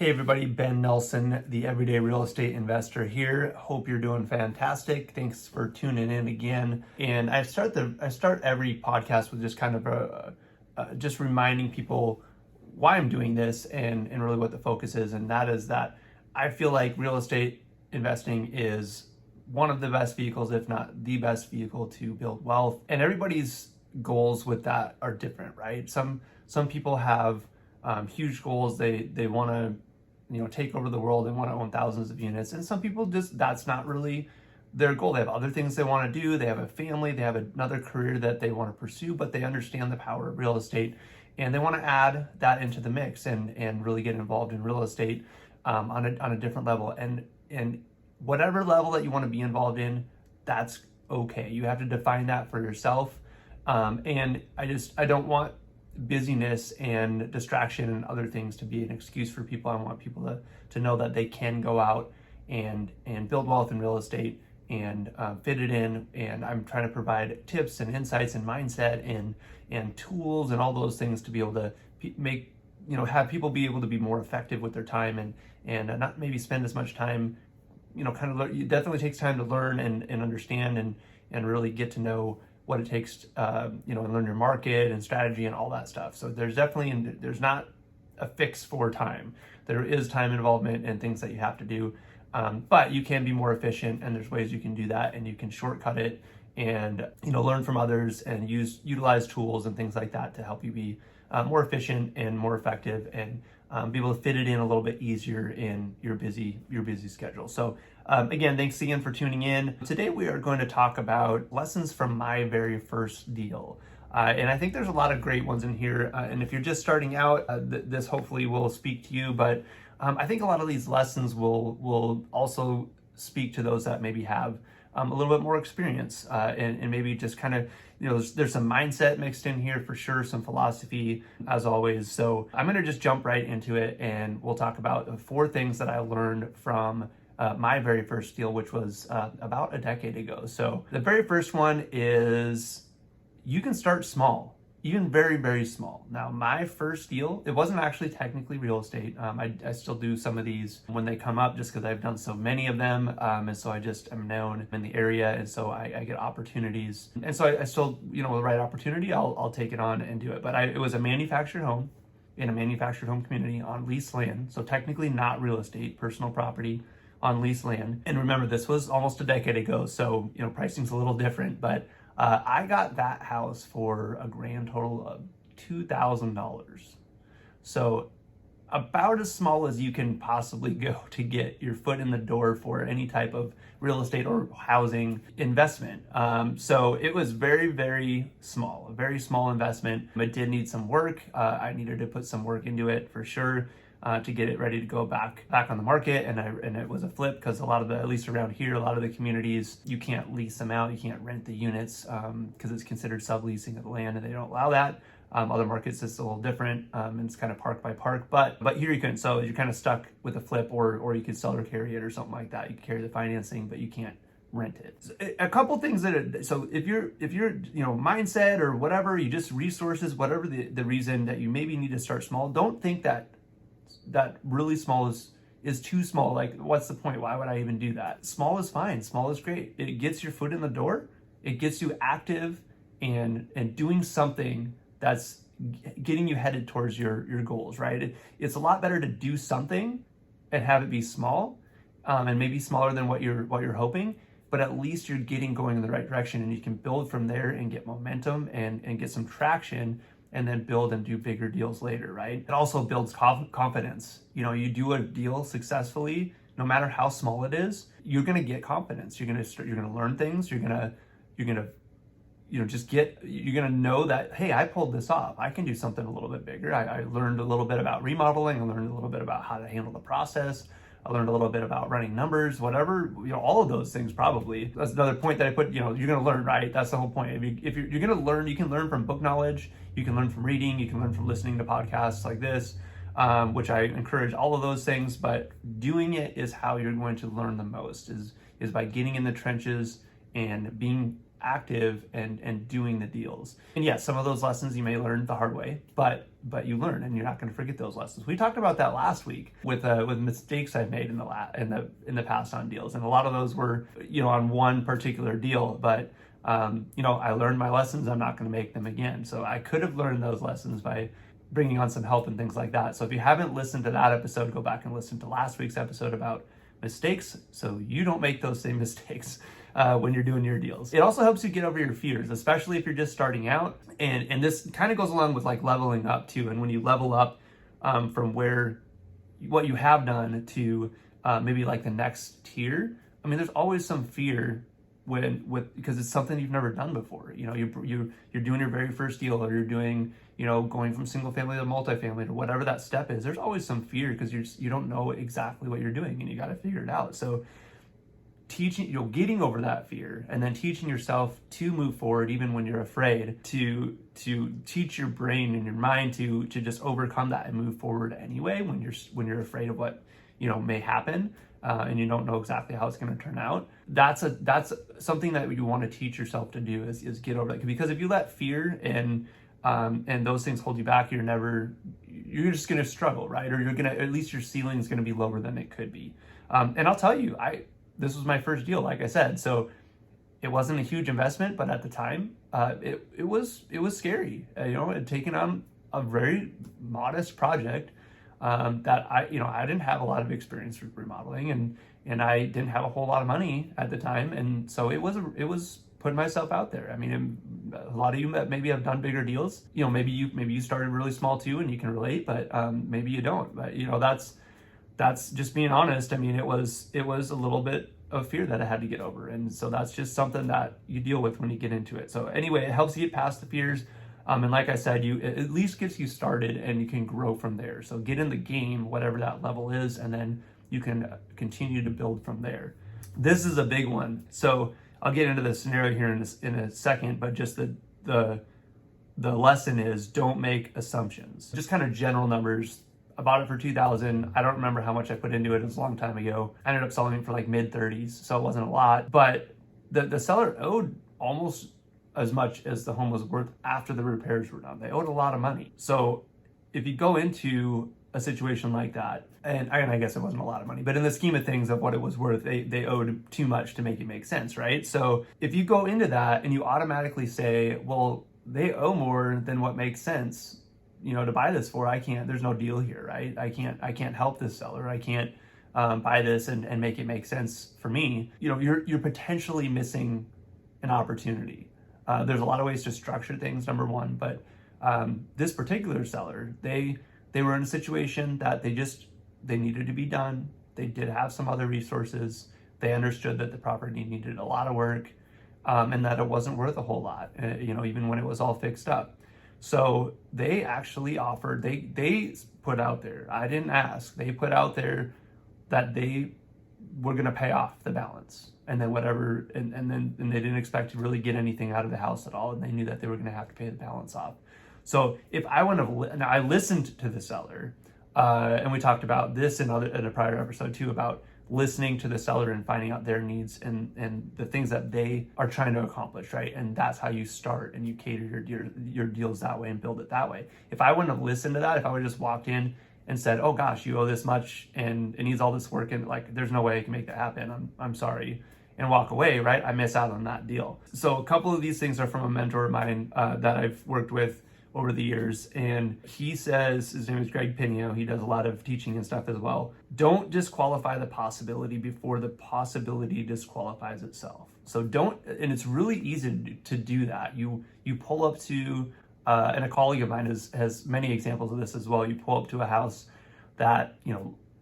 Hey everybody, Ben Nelson, the Everyday Real Estate Investor here. Hope you're doing fantastic. Thanks for tuning in again. And I start every podcast with just kind of just reminding people why I'm doing this and really what the focus is. And that is that I feel like real estate investing is one of the best vehicles, if not the best vehicle, to build wealth. And everybody's goals with that are different, right? Some people have huge goals. They want to take over the world and want to own thousands of units. And some people that's not really their goal. They have other things they want to do. They have a family, they have another career that they want to pursue, but they understand the power of real estate and they want to add that into the mix and really get involved in real estate on a different level. And whatever level that you want to be involved in, that's okay. You have to define that for yourself. And I don't want busyness and distraction and other things to be an excuse for people. I want people to know that they can go out and build wealth in real estate and fit it in. And I'm trying to provide tips and insights and mindset and tools and all those things to be able to make, have people be able to be more effective with their time and not maybe spend as much time, it definitely takes time to learn and understand and really get to know what it takes, and learn your market and strategy and all that stuff. So there's not a fix for time. There is time involvement and things that you have to do, but you can be more efficient and there's ways you can do that and you can shortcut it and, learn from others and utilize tools and things like that to help you be more efficient and more effective and be able to fit it in a little bit easier in your busy schedule. So again, thanks again for tuning in. Today we are going to talk about lessons from my very first deal. And I think there's a lot of great ones in here. And if you're just starting out, this hopefully will speak to you. But I think a lot of these lessons will also speak to those that maybe have a little bit more experience and maybe just kind of, there's some mindset mixed in here for sure, some philosophy as always. So I'm going to just jump right into it and we'll talk about 4 things that I learned from my very first deal, which was about a decade ago. So the very first one is you can start small. Even very, very small. Now, my first deal, it wasn't actually technically real estate. I still do some of these when they come up just because I've done so many of them. And so I just am known in the area. And so I get opportunities. And so I still, with the right opportunity, I'll take it on and do it. But it was a manufactured home in a manufactured home community on leased land. So technically not real estate, personal property on leased land. And remember, this was almost a decade ago. So, pricing's a little different, but I got that house for a grand total of $2,000. So about as small as you can possibly go to get your foot in the door for any type of real estate or housing investment. So it was very, very small, a very small investment. It did need some work. I needed to put some work into it for sure. To get it ready to go back on the market, and it was a flip because at least around here, a lot of the communities you can't lease them out, you can't rent the units because it's considered subleasing of the land, and they don't allow that. Other markets it's a little different, and it's kind of park by park, but here you couldn't. So you're kind of stuck with a flip, or you could sell or carry it or something like that. You can carry the financing, but you can't rent it. A couple things so if you're mindset or whatever, you just resources, whatever the reason that you maybe need to start small, don't think that really small is too small. Like, what's the point? Why would I even do that? Small is fine. Small is great. It gets your foot in the door. It gets you active and doing something that's getting you headed towards your goals, right? It's a lot better to do something and have it be small, and maybe smaller than what you're hoping, but at least you're going in the right direction, and you can build from there and get momentum and get some traction, and then build and do bigger deals later, right? It also builds confidence. You do a deal successfully, no matter how small it is, you're gonna get confidence. You're gonna learn things. You're gonna know that, hey, I pulled this off. I can do something a little bit bigger. I learned a little bit about remodeling. I learned a little bit about how to handle the process. I learned a little bit about running numbers, whatever, all of those things probably. That's another point that I put, you're going to learn, right? That's the whole point. If you're going to learn, you can learn from book knowledge, you can learn from reading, you can learn from listening to podcasts like this, which I encourage all of those things, but doing it is how you're going to learn the most, is by getting in the trenches and being active and doing the deals. And yes, some of those lessons you may learn the hard way, but you learn, and you're not going to forget those lessons. We talked about that last week with mistakes I've made in the past on deals, and a lot of those were on one particular deal, but I learned my lessons. I'm not going to make them again. So I could have learned those lessons by bringing on some help and things like that. So if you haven't listened to that episode, go back and listen to last week's episode about mistakes so you don't make those same mistakes when you're doing your deals. It also helps you get over your fears, especially if you're just starting out. And this kind of goes along with like leveling up too. And when you level up from what you have done to maybe like the next tier, I mean, there's always some fear because it's something you've never done before. You're doing your very first deal, or you're doing, going from single family to multifamily, or whatever that step is. There's always some fear because you don't know exactly what you're doing, and you got to figure it out. So getting over that fear, and then teaching yourself to move forward even when you're afraid, to teach your brain and your mind to just overcome that and move forward anyway when you're afraid of what may happen. And you don't know exactly how it's going to turn out. That's something that you want to teach yourself to do is get over that. Because if you let fear and those things hold you back, you're just going to struggle, right? Or at least your ceiling is going to be lower than it could be. And I'll tell you, this was my first deal, like I said, so it wasn't a huge investment, but at the time, it was scary. I'd taken on a very modest project. That I didn't have a lot of experience with remodeling, and I didn't have a whole lot of money at the time, and so it was putting myself out there. I mean, a lot of you maybe have done bigger deals. Maybe you started really small too, and you can relate, but maybe you don't. But that's just being honest. I mean, it was a little bit of fear that I had to get over, and so that's just something that you deal with when you get into it. So anyway, it helps you get past the fears. And like I said, it at least gets you started, and you can grow from there. So get in the game, whatever that level is, and then you can continue to build from there. This is a big one. So I'll get into the scenario here in a second, but just the lesson is don't make assumptions. Just kind of general numbers. I bought it for $2,000. I don't remember how much I put into it. It was a long time ago. I ended up selling it for like mid-30s, so it wasn't a lot. But the seller owed almost as much as the home was worth after the repairs were done. They owed a lot of money. So if you go into a situation like that, and I guess it wasn't a lot of money, but in the scheme of things of what it was worth, they owed too much to make it make sense, right? So if you go into that and you automatically say, well, they owe more than what makes sense, to buy this for, there's no deal here, right? I can't help this seller. I can't buy this and make it make sense for me. You're potentially missing an opportunity. There's a lot of ways to structure things, number one, but this particular seller, they were in a situation that they needed to be done. They did have some other resources. They understood that the property needed a lot of work, and that it wasn't worth a whole lot, even when it was all fixed up. So they actually offered, they put out there, I didn't ask, they put out there that they were going to pay off the balance. And then whatever, and they didn't expect to really get anything out of the house at all, and they knew that they were going to have to pay the balance off. So if I now I listened to the seller, and we talked about this in a prior episode too, about listening to the seller and finding out their needs and the things that they are trying to accomplish, right? And that's how you start, and you cater your deals that way and build it that way. If I wouldn't have listened to that, if I would have just walked in and said, oh gosh, you owe this much and it needs all this work, and like, there's no way I can make that happen, I'm sorry, and walk away, right? I miss out on that deal. So a couple of these things are from a mentor of mine that I've worked with over the years. And he says, his name is Greg Pinio. He does a lot of teaching and stuff as well. Don't disqualify the possibility before the possibility disqualifies itself. So and it's really easy to do that. You pull up to, and a colleague of mine has many examples of this as well. You pull up to a house that,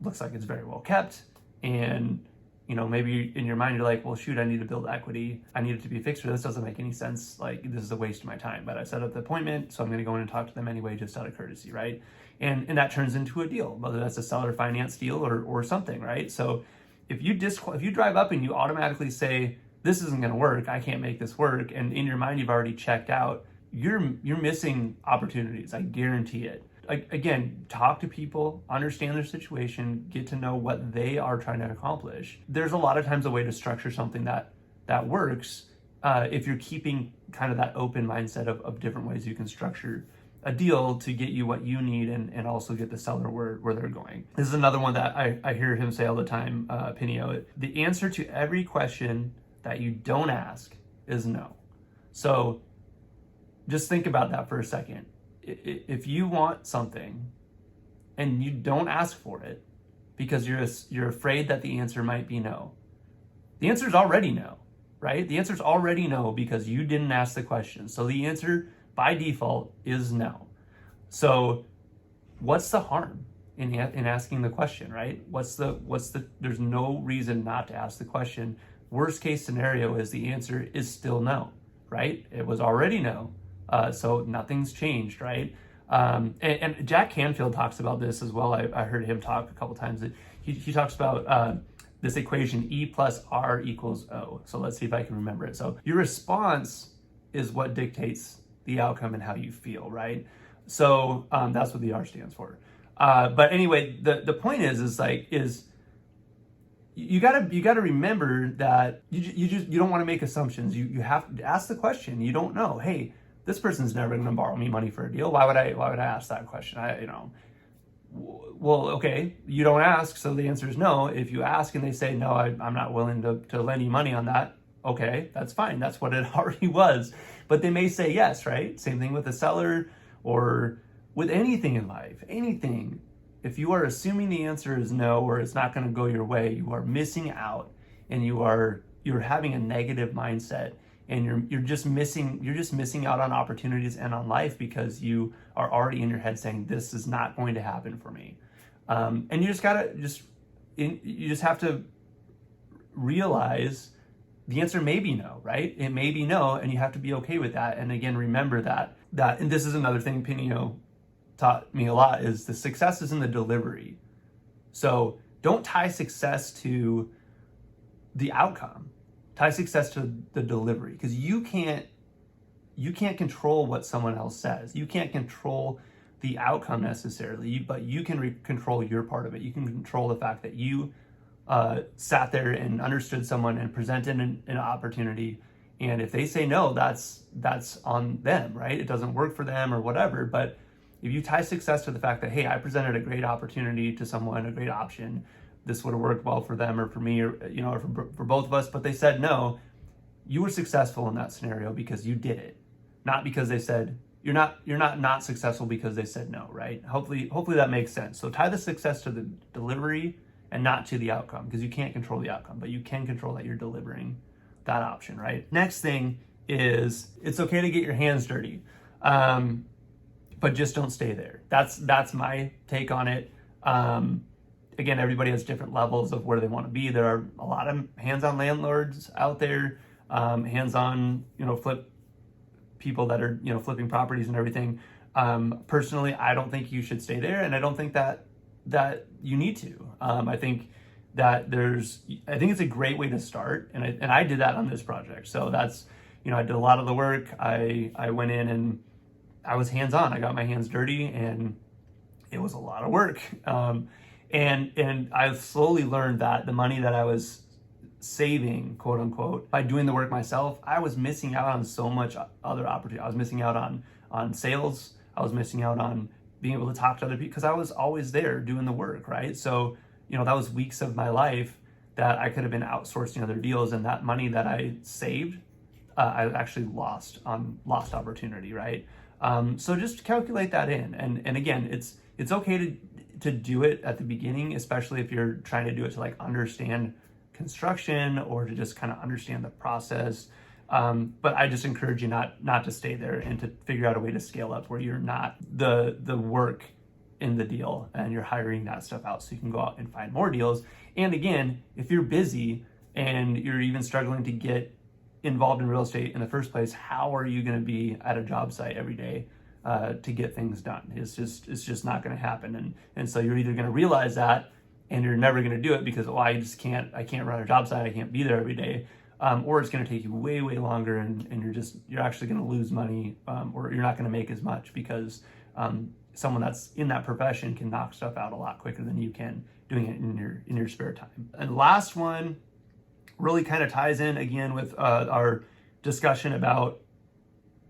looks like it's very well kept, and maybe in your mind you're like, well, shoot, I need to build equity. I need it to be fixed, or this doesn't make any sense. Like, this is a waste of my time, but I set up the appointment, so I'm going to go in and talk to them anyway, just out of courtesy, right? And that turns into a deal, whether that's a seller finance deal or something, right? So if you drive up and you automatically say, this isn't going to work, I can't make this work, and in your mind you've already checked out, you're missing opportunities. I guarantee it. Again, talk to people, understand their situation, get to know what they are trying to accomplish. There's a lot of times a way to structure something that works, if you're keeping kind of that open mindset of different ways you can structure a deal to get you what you need and also get the seller where they're going. This is another one that I hear him say all the time, Pinio. The answer to every question that you don't ask is no. So just think about that for a second. If you want something and you don't ask for it because you're afraid that the answer might be no, the answer is already no, right? The answer is already no because you didn't ask the question. So the answer by default is no. So what's the harm in asking the question, right? There's no reason not to ask the question. Worst case scenario is the answer is still no, right? It was already no. So nothing's changed, right? And Jack Canfield talks about this as well. I heard him talk a couple times. He talks about this equation, E plus R equals O. So let's see if I can remember it. So your response is what dictates the outcome and how you feel, right? So that's what the R stands for. But anyway, the point is you gotta remember that you don't want to make assumptions. You have to ask the question. You don't know. Hey, this person's never going to borrow me money for a deal. Why would I ask that question? Well, okay, you don't ask, so the answer is no. If you ask and they say no, I'm not willing to lend you money on that. Okay, that's fine. That's what it already was. But they may say yes, right? Same thing with a seller or with anything in life, anything. If you are assuming the answer is no, or it's not going to go your way, you are missing out, and you're having a negative mindset, and you're just missing out on opportunities and on life because you are already in your head saying this is not going to happen for me. And you just have to realize the answer may be no, right? It may be no, and you have to be okay with that. And again, remember that, and this is another thing Pinio taught me a lot, is the success is in the delivery. So don't tie success to the outcome. Tie success to the delivery, because you can't control what someone else says. You can't control the outcome necessarily, but you can control your part of it. You can control the fact that you sat there and understood someone and presented an opportunity. And if they say no, that's on them, right? It doesn't work for them or whatever. But if you tie success to the fact that, hey, I presented a great opportunity to someone, a great option, this would have worked well for them or for me, or or for both of us, but they said no, you were successful in that scenario because you did it, not because they said you're not successful because they said no, right? Hopefully that makes sense. So tie the success to the delivery and not to the outcome, because you can't control the outcome, but you can control that you're delivering that option, right? Next thing is, it's okay to get your hands dirty, but just don't stay there. That's my take on it. Again, everybody has different levels of where they want to be. There are a lot of hands-on landlords out there, hands-on, flip people that are, flipping properties and everything. Personally, I don't think you should stay there, and I don't think that you need to. I think it's a great way to start, and I did that on this project. So that's, I did a lot of the work. I went in and I was hands-on. I got my hands dirty, and it was a lot of work. And I've slowly learned that the money that I was saving, quote unquote, by doing the work myself, I was missing out on so much other opportunity. I was missing out on sales. I was missing out on being able to talk to other people because I was always there doing the work, right? So, that was weeks of my life that I could have been outsourcing other deals, and that money that I saved, I actually lost opportunity, right? So just calculate that in. And again, it's okay to do it at the beginning, especially if you're trying to do it to understand construction or to just kind of understand the process. But I just encourage you not to stay there and to figure out a way to scale up where you're not the work in the deal and you're hiring that stuff out so you can go out and find more deals. And again, if you're busy and you're even struggling to get involved in real estate in the first place, how are you going to be at a job site every day to get things done? It's just not going to happen. And so you're either going to realize that and you're never going to do it because, I can't run a job site, I can't be there every day, or it's going to take you way, way longer, and you're actually going to lose money, or you're not going to make as much because someone that's in that profession can knock stuff out a lot quicker than you can doing it in your spare time. And last one really kind of ties in again with our discussion about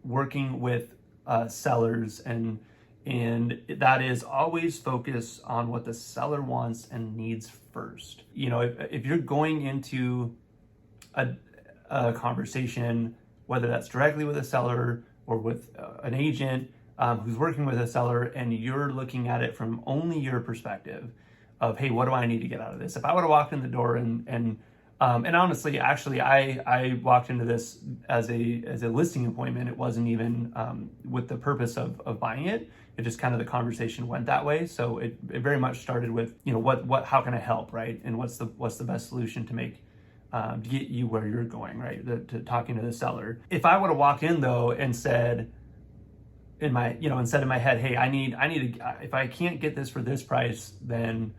working with sellers, and that is always focus on what the seller wants and needs first. You know, if you're going into a conversation, whether that's directly with a seller or with an agent who's working with a seller, and you're looking at it from only your perspective of, hey, what do I need to get out of this? If I would have walked in the door and honestly, actually, I walked into this as a listing appointment. It wasn't even with the purpose of buying it. It just kind of the conversation went that way. So it very much started with, you know, how can I help, right? And what's the best solution to make to get you where you're going, right? To talking to the seller. If I would have walked in though and said said in my head, hey, I need if I can't get this for this price, then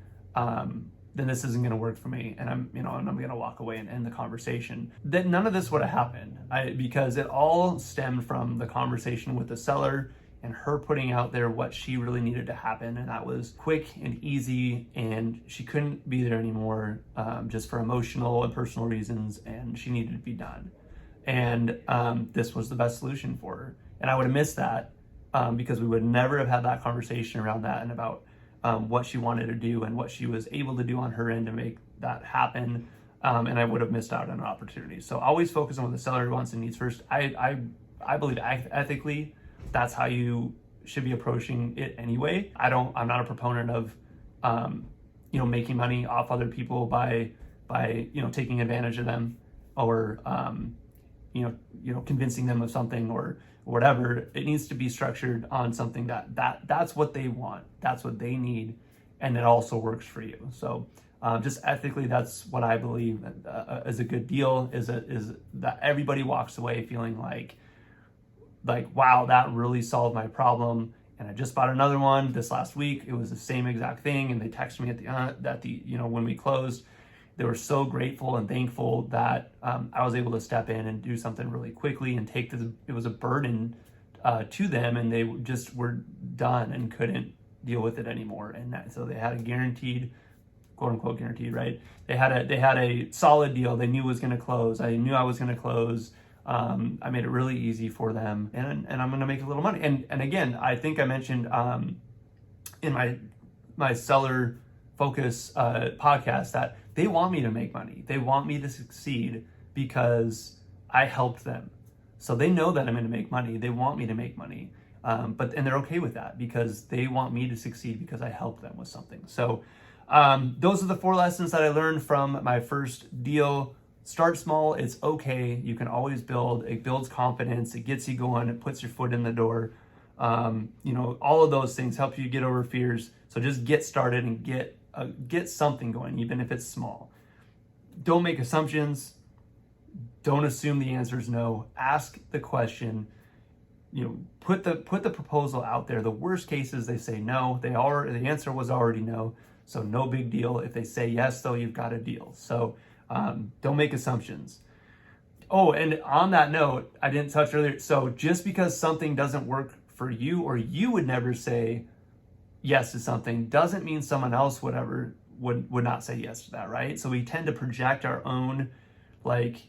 this isn't going to work for me, and I'm going to walk away and end the conversation, then none of this would have happened, because it all stemmed from the conversation with the seller and her putting out there what she really needed to happen, and that was quick and easy, and she couldn't be there anymore just for emotional and personal reasons, and she needed to be done. And this was the best solution for her, and I would have missed that because we would never have had that conversation around that and about what she wanted to do and what she was able to do on her end to make that happen, and I would have missed out on an opportunity. So always focus on what the seller wants and needs first. I believe ethically that's how you should be approaching it anyway. I'm not a proponent of making money off other people by taking advantage of them, or convincing them of something or whatever. It needs to be structured on something that's what they want, that's what they need, and it also works for you. So just ethically, that's what I believe is a good deal, is that everybody walks away feeling like, wow, that really solved my problem. And I just bought another one this last week. It was the same exact thing, and they texted me when we closed. They were so grateful and thankful that I was able to step in and do something really quickly and take this. It was a burden to them, and they just were done and couldn't deal with it anymore. And so they had a guaranteed, quote unquote guaranteed, right? They had a solid deal. They knew it was going to close. I knew I was going to close. I made it really easy for them, and I'm going to make a little money. And again, I think I mentioned in my seller focus podcast that they want me to make money. They want me to succeed because I helped them. So they know that I'm going to make money. They want me to make money, and they're okay with that because they want me to succeed because I helped them with something. So those are the 4 lessons that I learned from my first deal. Start small. It's okay. You can always build. It builds confidence. It gets you going. It puts your foot in the door. All of those things help you get over fears. So just get started and get something going, even if it's small. Don't make assumptions. Don't assume the answer is no. Ask the question. Put the proposal out there. The worst case is they say no. The answer was already no. So no big deal. If they say yes, though, you've got a deal. So don't make assumptions. Oh, and on that note, I didn't touch earlier. So just because something doesn't work for you, or you would never say yes to something, doesn't mean someone else would not say yes to that, right? So we tend to project our own, like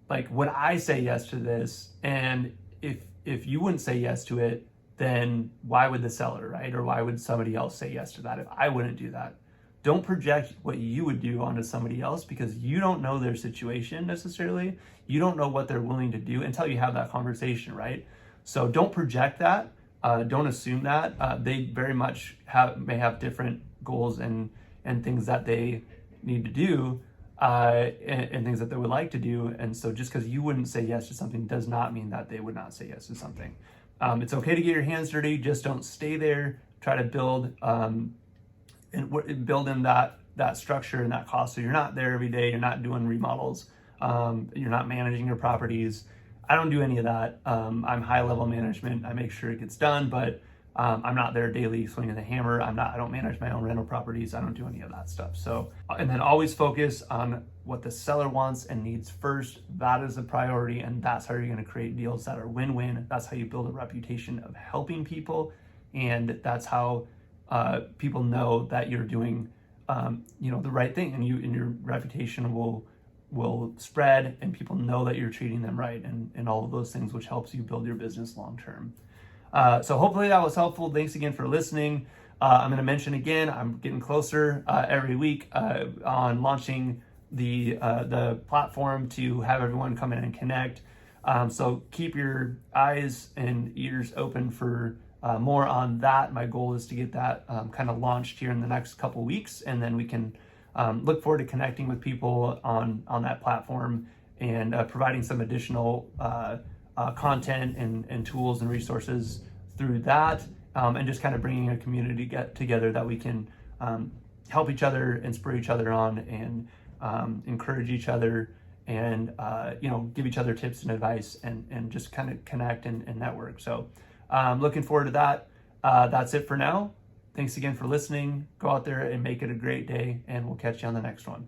would I say yes to this? And if you wouldn't say yes to it, then why would the seller, right? Or why would somebody else say yes to that if I wouldn't do that? Don't project what you would do onto somebody else, because you don't know their situation necessarily. You don't know what they're willing to do until you have that conversation, right? So don't project that. Don't assume that. They very much may have different goals and things that they need to do, and things that they would like to do. And so just because you wouldn't say yes to something does not mean that they would not say yes to something. It's okay to get your hands dirty. Just don't stay there. Try to build in that structure and that cost. So you're not there every day. You're not doing remodels. You're not managing your properties. I don't do any of that. I'm high level management. I make sure it gets done, but I'm not there daily swinging the hammer. I don't manage my own rental properties. I don't do any of that stuff. So, and then always focus on what the seller wants and needs first. That is a priority, and that's how you're going to create deals that are win-win. That's how you build a reputation of helping people, and that's how people know that you're doing the right thing, and your reputation will will spread and people know that you're treating them right, and all of those things, which helps you build your business long term. So hopefully that was helpful. Thanks again for listening. I'm going to mention again, I'm getting closer every week on launching the platform to have everyone come in and connect. So keep your eyes and ears open for more on that. My goal is to get that kind of launched here in the next couple weeks, and then we can look forward to connecting with people on that platform and providing some additional content and tools and resources through that, and just kind of bringing a community together that we can help each other and spur each other on, and encourage each other, and give each other tips and advice, and just kind of connect and network. So looking forward to that. That's it for now. Thanks again for listening. Go out there and make it a great day, and we'll catch you on the next one.